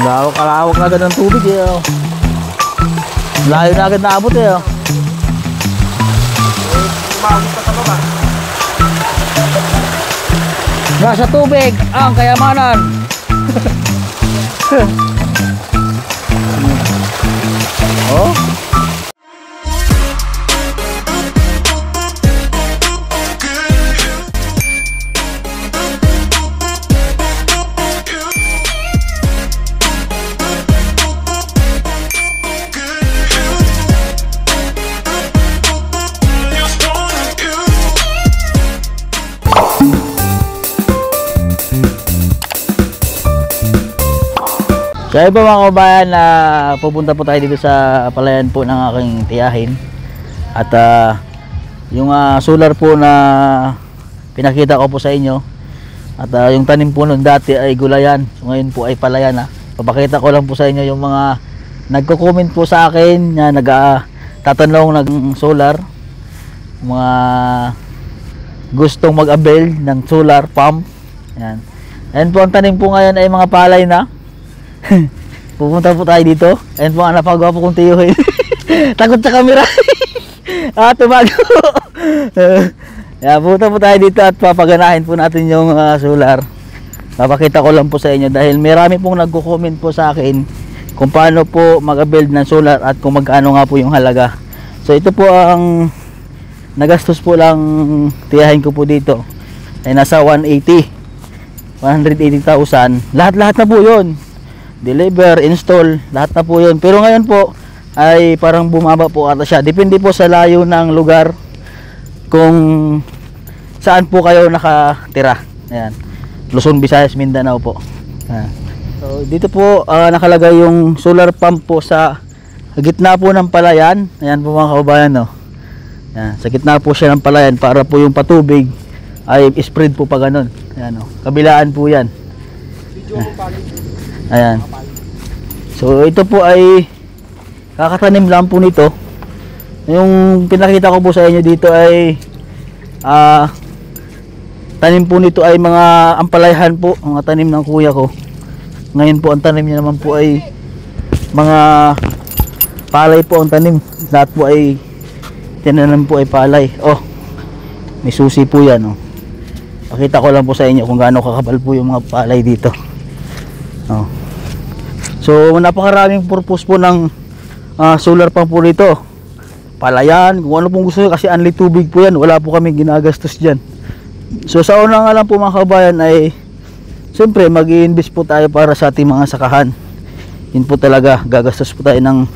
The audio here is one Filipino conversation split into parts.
Lawak-lawak na agad ng tubig eh. Oh. Layo na agad naabot eh. Oh. Nasa tubig ang kayamanan. Oh. Kaya po mga kabayan, pupunta po tayo dito sa palayan po ng aking tiyahin. At yung solar po na pinakita ko po sa inyo. At yung tanim po nun dati ay gulayan. So, ngayon po ay palayan. Papakita ko lang po sa inyo yung mga nagko-comment po sa akin na tatanong ng solar. Mga gustong mag-avail ng solar pump. Yan. Ayan po ang tanim po ngayon ay mga palay na. Pupunta po tayo dito. Ayan po ang napagawa po kong tiyuhin. Takot sa camera. Tumago. Pupunta po tayo dito at papaganahin po natin yung solar. Papakita ko lang po sa inyo dahil marami pong nagko-comment po sa akin kung paano po mag-build ng solar at kung magkano nga po yung halaga. So ito po ang nagastos po lang tiyahin ko po dito ay nasa 180,000. Lahat-lahat na po yun. Deliver, install, lahat na po yun. Pero ngayon po ay parang bumaba po ata siya. Depende po sa layo ng lugar kung saan po kayo nakatira. Ayan. Luzon, Visayas, Mindanao po. Ayan. So dito po nakalagay yung solar pump po sa gitna po ng palayan. Ayan po mga kabayan, no. Ayan. Sa gitna po siya ng palayan para po yung patubig ay spread po pa ganun. Ayan, no. Kabilaan po yan. Ayan. So ito po ay kakatanim lang po nito. Yung pinakita ko po sa inyo dito ay tanim po nito ay mga ampalayahan po, mga tanim ng kuya ko. Ngayon po ang tanim niya naman po ay mga palay po ang tanim. Lahat po ay tinanim po ay palay. Oh, may susi po yan. Oh. Pakita ko lang po sa inyo kung gaano kakapal po yung mga palay dito. Oh. So napakaraming purpose po ng solar pump po dito. Palayan, kung ano pong gusto nyo kasi unli tubig po yan. Wala po kami ginagastos dyan. So sa una nga lang po mga kabayan ay siyempre mag-i-invest po tayo para sa ating mga sakahan. Yun po talaga, gagastos po tayo ng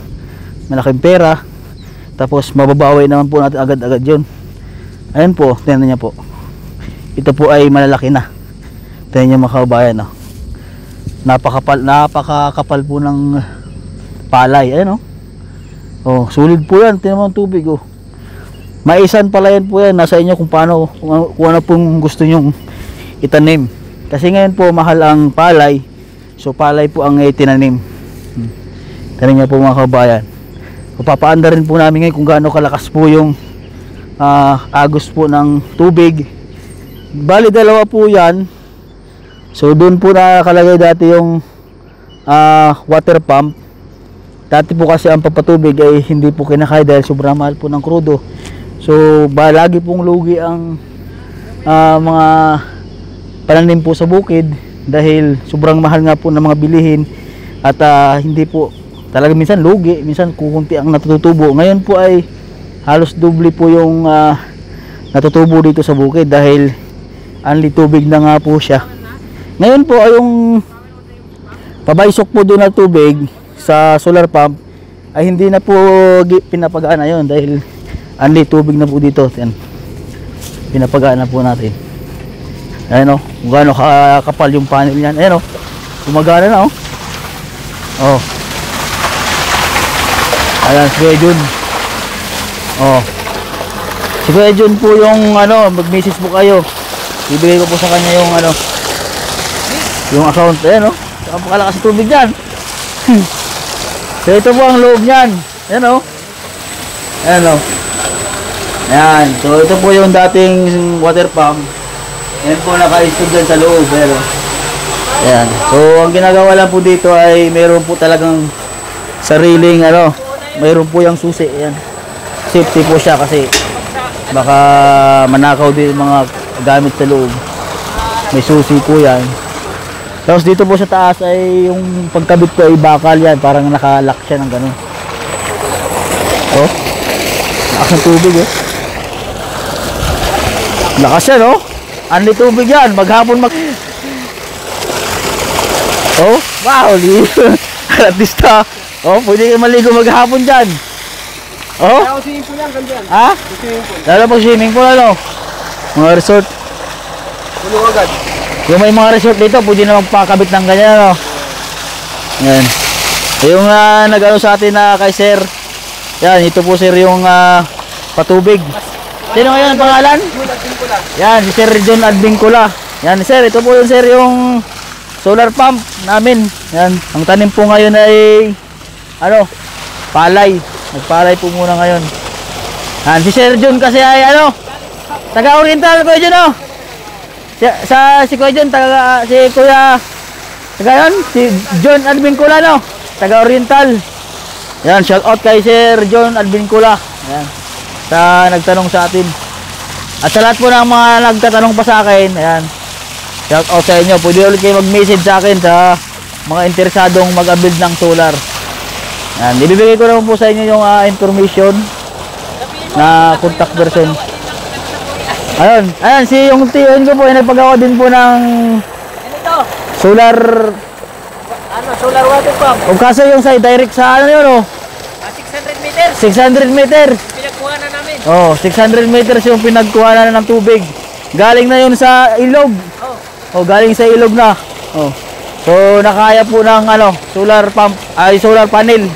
malaking pera. Tapos mababawi naman po natin agad-agad yun. Ayan po, tingnan niya po. Ito po ay malalaki na. Tingnan niya mga kabayan. Napakakapal po ng palay. Ayan oh, sulit po yan. Tingnan mo ang tubig oh. Maisan pala yan po yan. Nasa inyo kung paano, kung ano pong gusto nyong itanim. Kasi ngayon po mahal ang palay. So palay po ang itinanim. Tingnan niya po mga kabayan. Papaanda rin po namin ngayon kung gaano kalakas po yung agos po ng tubig. Bali dalawa po yan. So doon po nakalagay dati yung water pump. Dati po kasi ang papatubig ay hindi po kinakaya dahil sobrang mahal po ng krudo. So lagi pong lugi ang mga pananim po sa bukid dahil sobrang mahal nga po ng mga bilihin. At hindi po talaga, minsan lugi, minsan kukunti ang natutubo. Ngayon po ay halos doble po yung natutubo dito sa bukid dahil unli tubig na nga po siya. Ngayon po ay yung pabaysok po doon na tubig sa solar pump ay hindi na po pinapagaan na yun dahil unli tubig na po dito. Yan. Pinapagaan na po natin. Ayan o, kung gaano kakapal yung panel yan. Ayan o, gumagana na o. Oh. Ayan, si Kuya Jun. Oh. Si Kuya Jun po yung mag-message po kayo. Ibigay ko po sa kanya yung yung account. Ayan o, napakalakas tubig yan. So ito po ang loob nyan. Ayan o. Ayan o. Ayan, so ito po yung dating water pump. Ayan po naka-install dyan sa loob. Pero Ayan. So, ang ginagawa lang po dito ay mayroon po talagang sariling mayroon po yung susi. Ayan. Safety po siya kasi baka manakaw din yung mga gamit sa loob. May susi po yan. Tapos dito po sa taas ay yung pagkabit ko ay bakal yan. Parang nakalock siya ng ganun. Oh. Lakas ng tubig eh. Lakas yan oh. Anli tubig yan. Maghapon Oh, wow. Artista. Oh, pwede kayo maligo maghapon dyan. Oh? Kaya swimming pool yan, ganyan. Ha? Swimming pool. Lalo pag swimming pool mga resort. Tulong agad. Yung may mga resort dito, pwede na magpakabit ng ganyan Yan. Yung nag-ano sa atin na kay sir. Yan, ito po sir yung patubig. Sino ngayon ang pangalan? John Advincula. Yan, si Sir John Advincula. Yan, sir, ito po yung sir yung solar pump namin. Yan, ang tanim po ngayon ay palay. Nagpalay po muna ngayon. Yan, si Sir John kasi ay taga-Oriental Kuya John si Kuya John, si John Advincula taga-Oriental. Yan, shout out kay Sir John Advincula. Yan. Sa nagtanong sa atin. At sa lahat po ng mga nagtatanong pa sa akin, ayan. Shout out sa inyo. Pwede ulit kayo mag-message sa akin sa mga interesadong mag-build ng solar. Yan, ibibigay ko naman po sa inyo yung information na contact person. Ayun, si yung TN ko po ay nagpagawa din po ng solar Solar water pump. o kaso yung sa direct sa 600 meters. 600 meters. Pinagkuha na namin. 600 meters yung pinagkuha na ng tubig. Galing na yun sa ilog. Galing sa ilog na. So nakaya po ng solar pump, solar panel.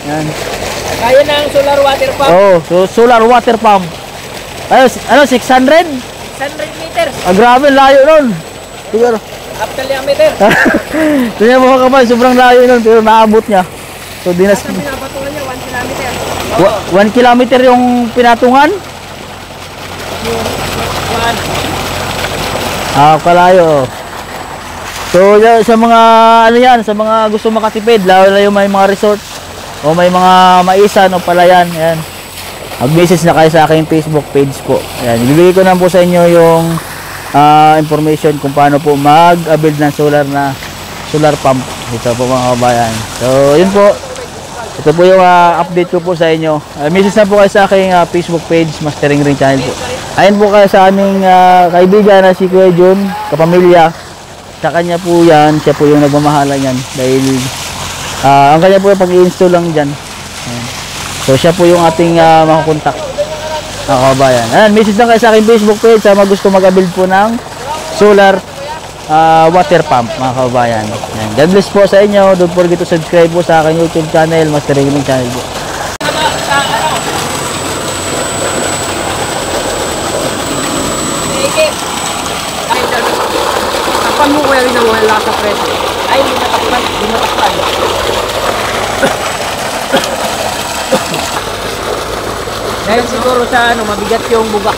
Yan. Kaya na ang solar water pump. So solar water pump. 600? 600 meters. Grabe, layo nun. Siguro. Half kilometer. Tingnan mo mga kapal, sobrang layo nun, pero naabot niya. So dinas Sa pinapatulan niya, 1 kilometer. 1 kilometer yung pinatungan. Kalayo. So sa mga sa mga gusto makatipid, lalo na yung may mga resort o may mga maisan o palayan, ayan. Mag-message na kayo sa aking Facebook page po. Ayan, ibibigay ko na po sa inyo yung information kung paano po mag-build ng solar pump dito po mga kabayan. So yun po. Ito po yung update ko po sa inyo. Message na po kayo sa aking Facebook page, Mastering Ring Channel po. Ayun po kayo sa aming kaibigan na si Kuya John, kapamilya. Sa kanya po yan, siya po yung nagmamahala niyan. Dahil ang kanya po yung pag-i-install lang dyan. Ayan. So siya po yung ating makakontak mga kabayan. Ayan, message lang kayo sa aking Facebook page sa mga gusto mag-build po ng solar water pump mga kabayan. Ayan. God bless po sa inyo. Don't forget to subscribe po sa aking YouTube channel, Mastering Ring Channel po. Takpan mo kuya rin ang wala sa press. Ay, hindi matakpan. Dahil siguro sa mabigat yung buga.